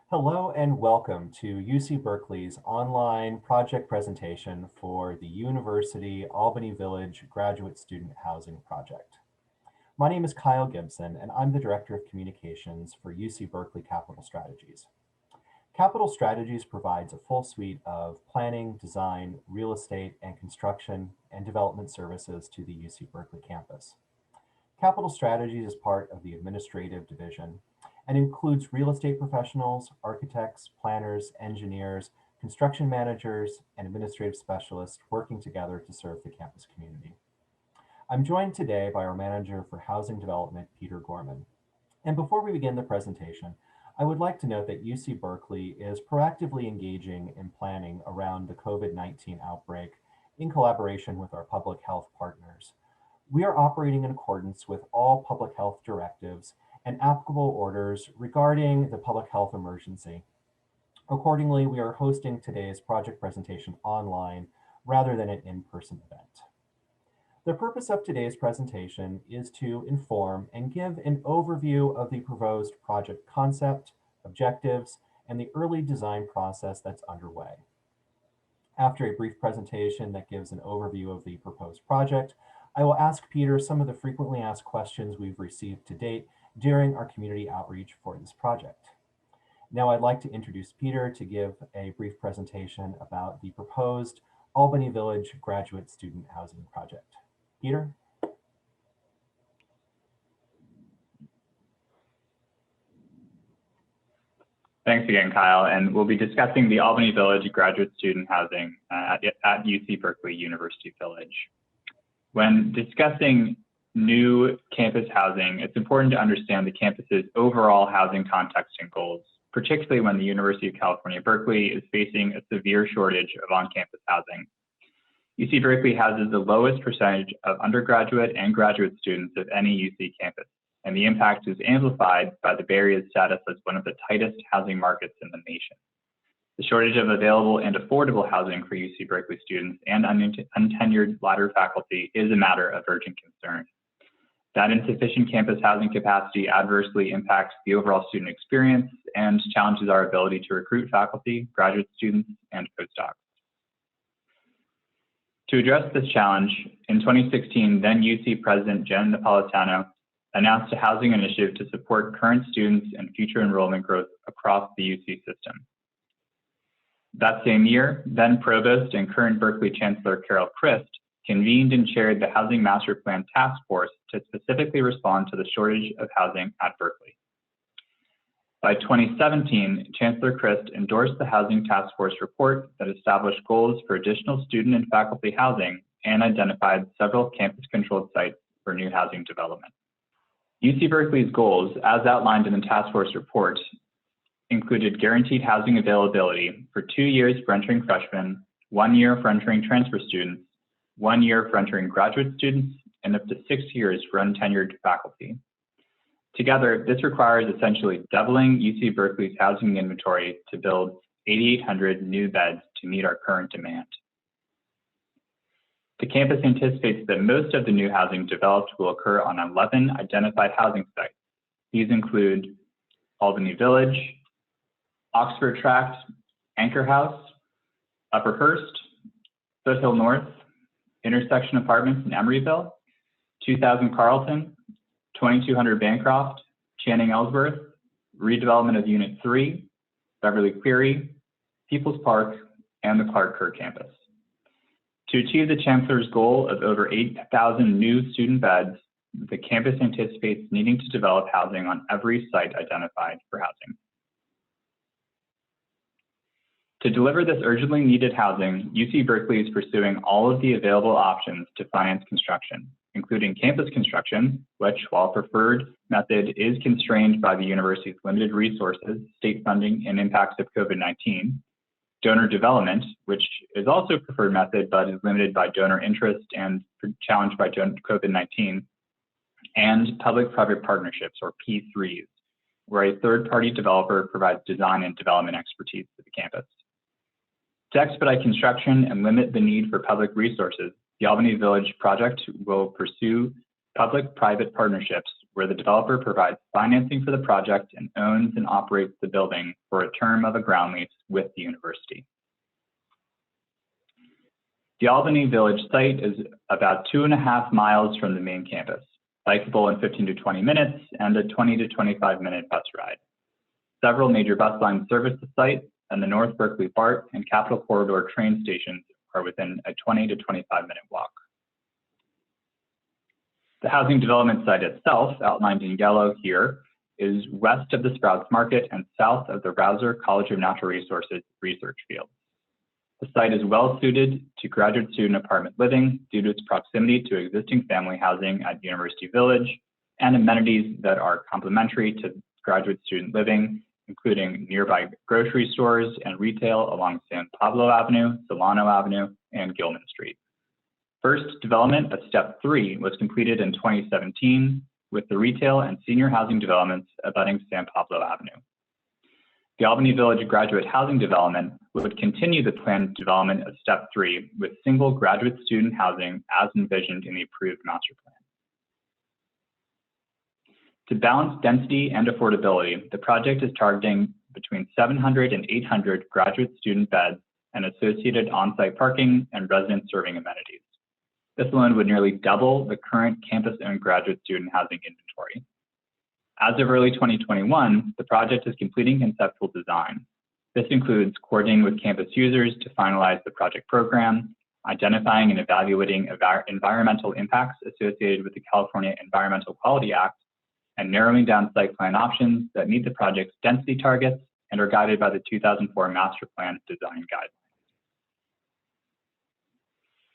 Hello and welcome to UC Berkeley's online project presentation for the University Albany Village Graduate Student Housing Project. My name is Kyle Gibson and I'm the Director of Communications for UC Berkeley Capital Strategies. Capital Strategies provides a full suite of planning, design, real estate, and construction and development services to the UC Berkeley campus. Capital Strategies is part of the administrative division and includes real estate professionals, architects, planners, engineers, construction managers, and administrative specialists working together to serve the campus community. I'm joined today by our Manager for Housing Development, Peter Gorman. And before we begin the presentation, I would like to note that UC Berkeley is proactively engaging in planning around the COVID-19 outbreak in collaboration with our public health partners. We are operating in accordance with all public health directives and applicable orders regarding the public health emergency. Accordingly, we are hosting today's project presentation online rather than an in-person event. The purpose of today's presentation is to inform and give an overview of the proposed project concept, objectives, and the early design process that's underway. After a brief presentation that gives an overview of the proposed project, I will ask Peter some of the frequently asked questions we've received to date during our community outreach for this project. Now I'd like to introduce Peter to give a brief presentation about the proposed Albany Village Graduate Student Housing Project. Peter? Thanks again, Kyle, and we'll be discussing the Albany Village Graduate Student Housing at UC Berkeley University Village. When discussing new campus housing, it's important to understand the campus's overall housing context and goals, particularly when the University of California, Berkeley is facing a severe shortage of on-campus housing. UC Berkeley houses the lowest percentage of undergraduate and graduate students of any UC campus, and the impact is amplified by the Bay Area's status as one of the tightest housing markets in the nation. The shortage of available and affordable housing for UC Berkeley students and untenured ladder faculty is a matter of urgent concern. That insufficient campus housing capacity adversely impacts the overall student experience and challenges our ability to recruit faculty, graduate students, and postdocs. To address this challenge, in 2016, then UC President Jen Napolitano announced a housing initiative to support current students and future enrollment growth across the UC system. That same year, then Provost and current Berkeley Chancellor Carol Christ convened and chaired the Housing Master Plan Task Force to specifically respond to the shortage of housing at Berkeley. By 2017, Chancellor Christ endorsed the Housing Task Force report that established goals for additional student and faculty housing and identified several campus-controlled sites for new housing development. UC Berkeley's goals, as outlined in the task force report, included guaranteed housing availability for 2 years for entering freshmen, 1 year for entering transfer students, 1 year for entering graduate students, and up to 6 years for untenured faculty. Together, this requires essentially doubling UC Berkeley's housing inventory to build 8,800 new beds to meet our current demand. The campus anticipates that most of the new housing developed will occur on 11 identified housing sites. These include Albany Village, Oxford Tract, Anchor House, Upper Hurst, Foothill North, Intersection Apartments in Emeryville, 2000 Carlton, 2200 Bancroft, Channing Ellsworth, redevelopment of Unit 3, Beverly Cleary, Peoples Park, and the Clark Kerr campus. To achieve the Chancellor's goal of over 8,000 new student beds, the campus anticipates needing to develop housing on every site identified for housing. To deliver this urgently needed housing, UC Berkeley is pursuing all of the available options to finance construction, including campus construction, which, while preferred method, is constrained by the university's limited resources, state funding, and impacts of COVID-19, donor development, which is also a preferred method but is limited by donor interest and challenged by COVID-19, and public-private partnerships, or P3s, where a third-party developer provides design and development expertise to the campus. To expedite construction and limit the need for public resources, the Albany Village project will pursue public-private partnerships where the developer provides financing for the project and owns and operates the building for a term of a ground lease with the university. The Albany Village site is about 2.5 miles from the main campus, bikeable in 15 to 20 minutes and a 20 to 25-minute bus ride. Several major bus lines service the site, and the North Berkeley BART and Capitol Corridor train stations are within a 20 to 25-minute walk. The housing development site itself, outlined in yellow here, is west of the Sprouts Market and south of the Rausser College of Natural Resources research field. The site is well suited to graduate student apartment living due to its proximity to existing family housing at University Village and amenities that are complementary to graduate student living, including nearby grocery stores and retail along San Pablo Avenue, Solano Avenue, and Gilman Street. First development of Step 3 was completed in 2017 with the retail and senior housing developments abutting San Pablo Avenue. The Albany Village graduate housing development would continue the planned development of Step 3 with single graduate student housing as envisioned in the approved master plan. To balance density and affordability, the project is targeting between 700 and 800 graduate student beds and associated on-site parking and resident serving amenities. This alone would nearly double the current campus-owned graduate student housing inventory. As of early 2021, the project is completing conceptual design. This includes coordinating with campus users to finalize the project program, identifying and evaluating environmental impacts associated with the California Environmental Quality Act, and narrowing down site plan options that meet the project's density targets and are guided by the 2004 Master Plan Design Guidelines.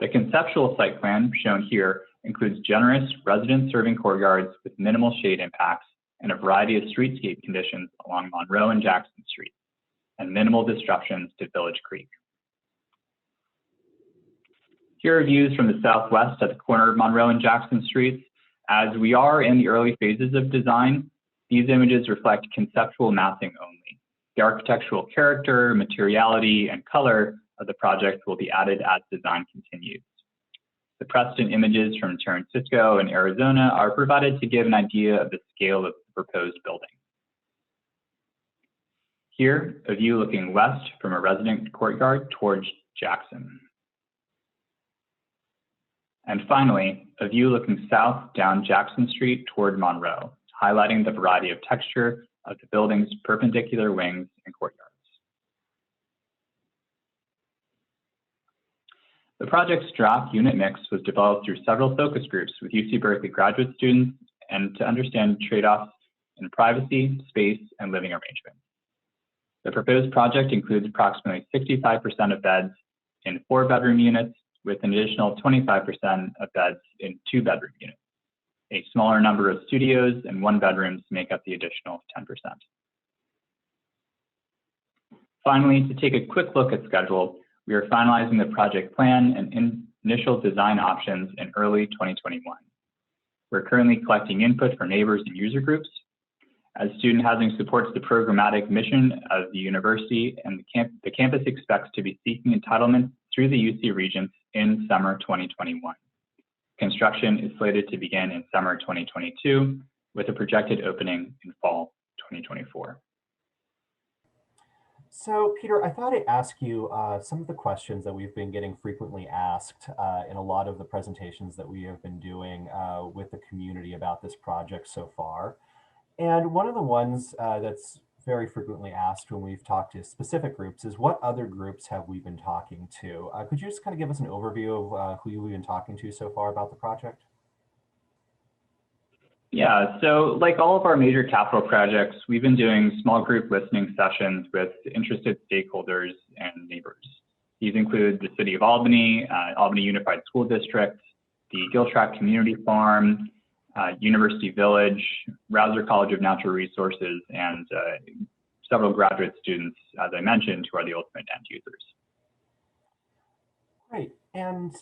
The conceptual site plan, shown here, includes generous resident-serving courtyards with minimal shade impacts and a variety of streetscape conditions along Monroe and Jackson Street, and minimal disruptions to Village Creek. Here are views from the southwest at the corner of Monroe and Jackson Streets. As we are in the early phases of design, these images reflect conceptual mapping only. The architectural character, materiality, and color of the project will be added as design continues. The Preston images from San Francisco and Arizona are provided to give an idea of the scale of the proposed building. Here, a view looking west from a resident courtyard towards Jackson. And finally, a view looking south down Jackson Street toward Monroe, highlighting the variety of texture of the building's perpendicular wings and courtyards. The project's draft unit mix was developed through several focus groups with UC Berkeley graduate students and to understand trade-offs in privacy, space, and living arrangements. The proposed project includes approximately 65% of beds in 4-bedroom units with an additional 25% of beds in 2-bedroom units. A smaller number of studios and 1-bedrooms make up the additional 10%. Finally, to take a quick look at schedule, we are finalizing the project plan and initial design options in early 2021. We're currently collecting input from neighbors and user groups. As student housing supports the programmatic mission of the university, and the campus expects to be seeking entitlements through the UC Regents in summer 2021. Construction is slated to begin in summer 2022, with a projected opening in fall 2024. So, Peter, I thought I'd ask you some of the questions that we've been getting frequently asked in a lot of the presentations that we have been doing with the community about this project so far. And one of the ones that's very frequently asked when we've talked to specific groups is what other groups have we been talking to? Could you just kind of give us an overview of who we've been talking to so far about the project? Yeah, so like all of our major capital projects, we've been doing small group listening sessions with interested stakeholders and neighbors. These include the City of Albany, Albany Unified School District, the Giltrap Community Farm, University Village, Rausser College of Natural Resources, and several graduate students, as I mentioned, who are the ultimate end users. Great. And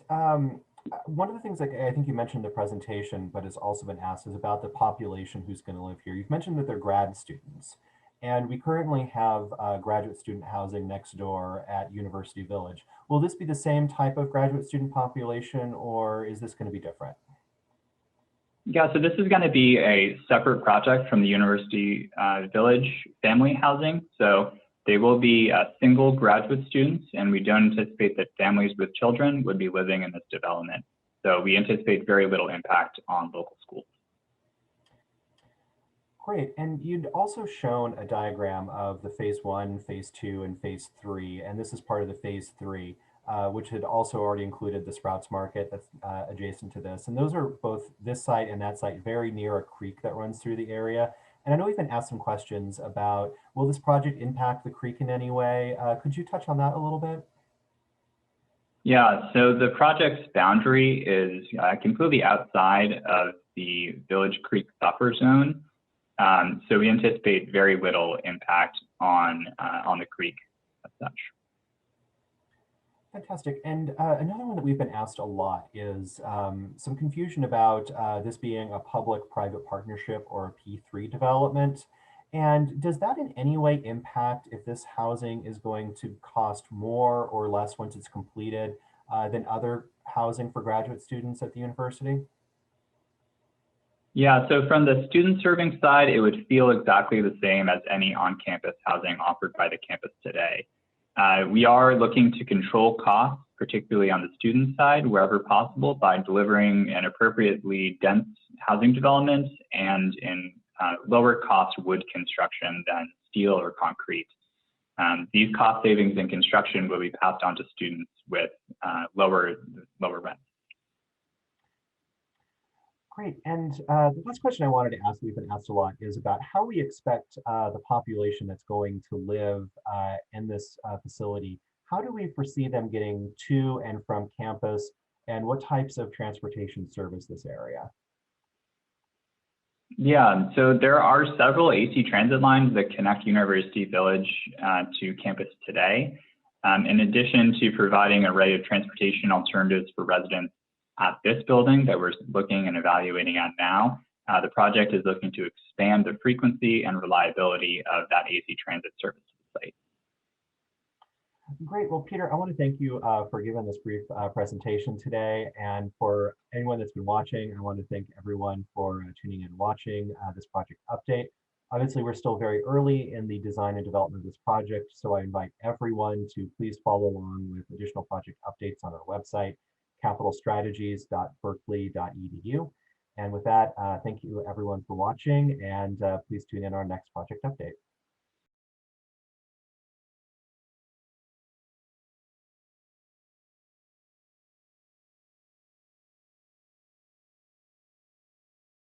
one of the things that I think you mentioned in the presentation, but has also been asked, is about the population who's going to live here. You've mentioned that they're grad students, and we currently have graduate student housing next door at University Village. Will this be the same type of graduate student population, or is this going to be different? Yeah, so this is going to be a separate project from the University Village family housing. So they will be single graduate students, and we don't anticipate that families with children would be living in this development. So we anticipate very little impact on local schools. Great. And you'd also shown a diagram of the phase 1, phase 2, and phase 3, and this is part of the phase 3. Which had also already included the Sprouts Market that's adjacent to this. And those are both this site and that site very near a creek that runs through the area. And I know we've been asked some questions about, will this project impact the creek in any way? Could you touch on that a little bit? Yeah, so the project's boundary is completely outside of the Village Creek buffer zone. So we anticipate very little impact on the creek as such. Fantastic. And another one that we've been asked a lot is some confusion about this being a public-private partnership or a P3 development. And does that in any way impact if this housing is going to cost more or less once it's completed than other housing for graduate students at the university? Yeah, so from the student serving side, it would feel exactly the same as any on-campus housing offered by the campus today. We are looking to control costs, particularly on the student side, wherever possible, by delivering an appropriately dense housing development and in lower cost wood construction than steel or concrete. These cost savings in construction will be passed on to students with lower rent. Great. And the last question I wanted to ask, we've been asked a lot, is about how we expect the population that's going to live in this facility. How do we foresee them getting to and from campus, and what types of transportation service this area? Yeah, so there are several AC transit lines that connect University Village to campus today. In addition to providing an array of transportation alternatives for residents at this building that we're looking and evaluating at now, the project is looking to expand the frequency and reliability of that AC transit service to the site. Great. Well, Peter, I want to thank you for giving this brief presentation today. And for anyone that's been watching, I want to thank everyone for tuning in and watching this project update. Obviously, we're still very early in the design and development of this project, so I invite everyone to please follow along with additional project updates on our website, capitalstrategies.berkeley.edu. And with that, thank you everyone for watching, and please tune in our next project update.